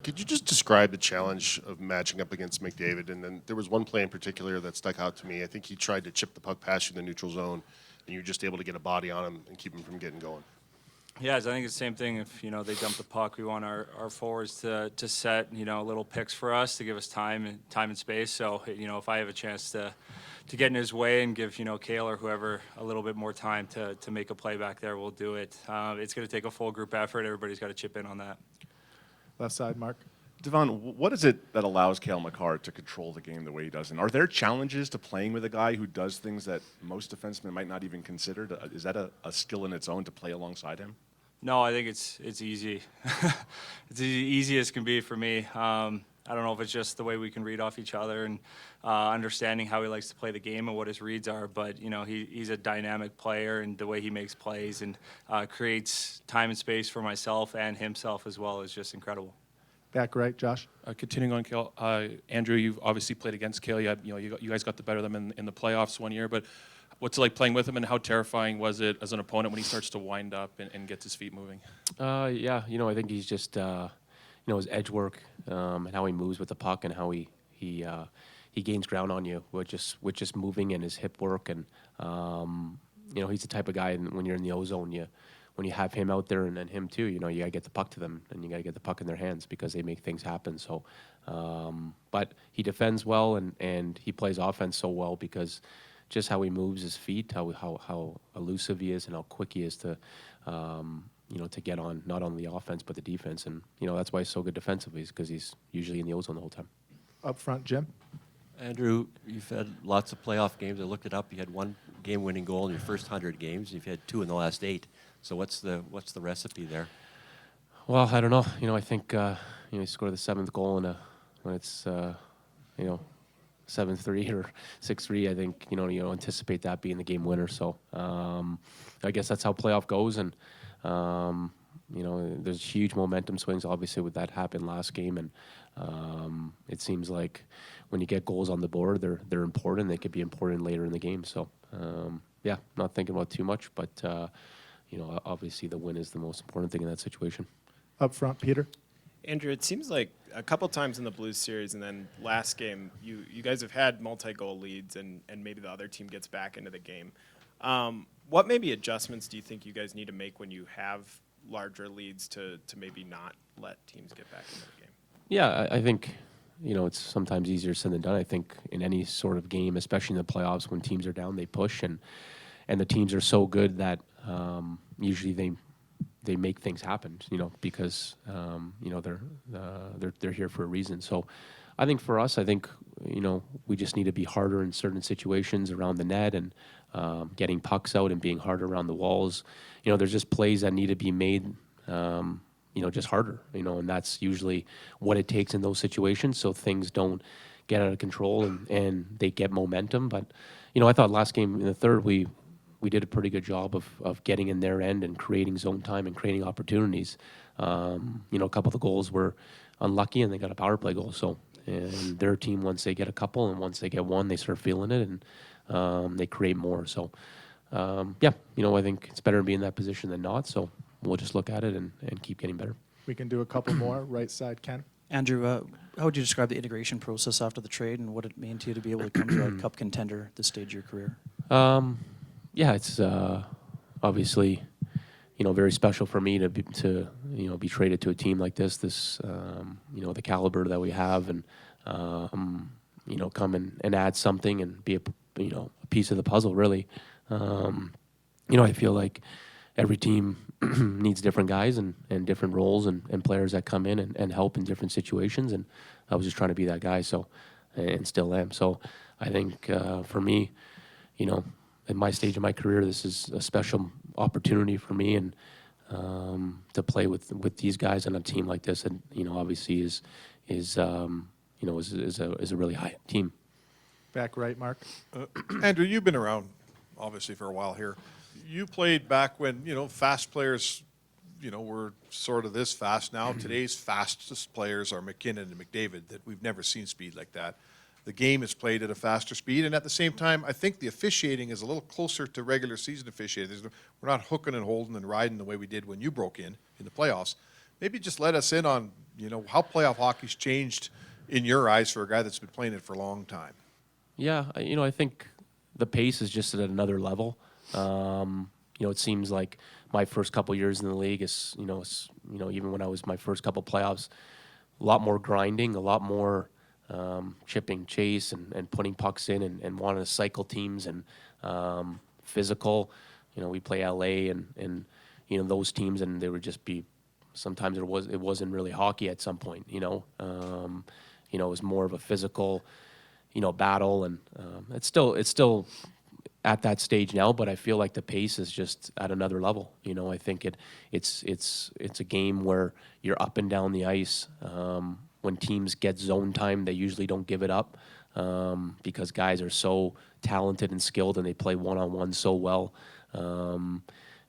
Could you just describe the challenge of matching up against McDavid? And then there was one play in particular that stuck out to me. I think he tried to chip the puck past you in the neutral zone, and you were just able to get a body on him and keep him from getting going. Yeah, I think it's the same thing. If they dump the puck, we want our forwards to set little picks for us to give us time and space. So if I have a chance to get in his way and give Cale or whoever a little bit more time to make a play back there, we'll do it. It's going to take a full group effort. Everybody's got to chip in on that. Left side, Mark. Devon, what is it that allows Cale Makar to control the game the way he does? And are there challenges to playing with a guy who does things that most defensemen might not even consider? Is that a skill in its own to play alongside him? No, I think it's easy. It's easy as can be for me. I don't know if it's just the way we can read off each other and understanding how he likes to play the game and what his reads are. But he's a dynamic player, and the way he makes plays and creates time and space for myself and himself as well is just incredible. Back right, Josh. Continuing on Cale, Andrew, you've obviously played against Cale. You guys got the better of them in the playoffs one year, but what's it like playing with him, and how terrifying was it as an opponent when he starts to wind up and gets his feet moving? Yeah, I think he's just, his edge work and how he moves with the puck and how he gains ground on you with just moving and his hip work. And, he's the type of guy when you're in the O-zone, when you have him out there and then him too, you got to get the puck to them and you got to get the puck in their hands because they make things happen. So, but he defends well and he plays offense so well because just how he moves his feet, how elusive he is, and how quick he is to get on not only the offense but the defense, and that's why he's so good defensively, is because he's usually in the O-zone the whole time. Up front, Jim. Andrew, you've had lots of playoff games. I looked it up. You had one game-winning goal in your first 100 games. You've had 2 in the last 8. So what's the recipe there? Well, I don't know. I think you score the 7th goal when it's 7-3 or 6-3, I think, you don't anticipate that being the game winner. So I guess that's how playoff goes. And, there's huge momentum swings, obviously, with that happened last game. And it seems like when you get goals on the board, they're important. They could be important later in the game. So, not thinking about too much. But, obviously the win is the most important thing in that situation. Up front, Peter. Andrew, it seems like a couple times in the Blues series and then last game, you guys have had multi-goal leads and maybe the other team gets back into the game. What maybe adjustments do you think you guys need to make when you have larger leads to maybe not let teams get back into the game? Yeah, I think, it's sometimes easier said than done. I think in any sort of game, especially in the playoffs, when teams are down, they push, and the teams are so good that usually they make things happen, because they're here for a reason. So I think for us, we just need to be harder in certain situations around the net and getting pucks out and being harder around the walls. There's just plays that need to be made, just harder, and that's usually what it takes in those situations so things don't get out of control and they get momentum. But, I thought last game in the third, we did a pretty good job of getting in their end and creating zone time and creating opportunities. A couple of the goals were unlucky and they got a power play goal. So, and their team, once they get a couple and once they get one, they start feeling it and they create more. So, I think it's better to be in that position than not. So we'll just look at it and keep getting better. We can do a couple more. Right side, Ken. Andrew, how would you describe the integration process after the trade and what it meant to you to be able to come to a cup contender at this stage of your career? It's obviously, very special for me to be traded to a team like this, the caliber that we have, and come and add something and be a piece of the puzzle, really. I feel like every team needs different guys and different roles and players that come in and help in different situations, and I was just trying to be that guy, and still am. So I think for me, at my stage of my career, this is a special opportunity for me, and to play with these guys on a team like this, and obviously is a really high team. Back right, Mark. Andrew, you've been around obviously for a while here. You played back when fast players, were sort of this fast. Now today's fastest players are McKinnon and McDavid. That we've never seen speed like that. The game is played at a faster speed, and at the same time, I think the officiating is a little closer to regular season officiating. We're not hooking and holding and riding the way we did when you broke in the playoffs. Maybe just let us in on, how playoff hockey's changed in your eyes for a guy that's been playing it for a long time. Yeah, I think the pace is just at another level. It seems like my first couple years in the league is, even when I was my first couple playoffs, a lot more grinding, a lot more chipping, chase, and putting pucks in and wanting to cycle teams and physical. We play LA and those teams, and they would just be. Sometimes it wasn't really hockey at some point. It was more of a physical, battle, and it's still at that stage now. But I feel like the pace is just at another level. I think it's a game where you're up and down the ice. When teams get zone time, they usually don't give it up because guys are so talented and skilled, and they play one-on-one so well.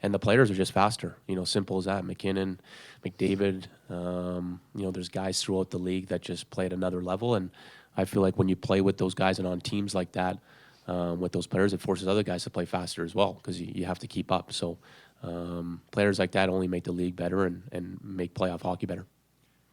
And the players are just faster, simple as that. McKinnon, McDavid, there's guys throughout the league that just play at another level. And I feel like when you play with those guys and on teams like that, with those players, it forces other guys to play faster as well because you have to keep up. So players like that only make the league better and make playoff hockey better.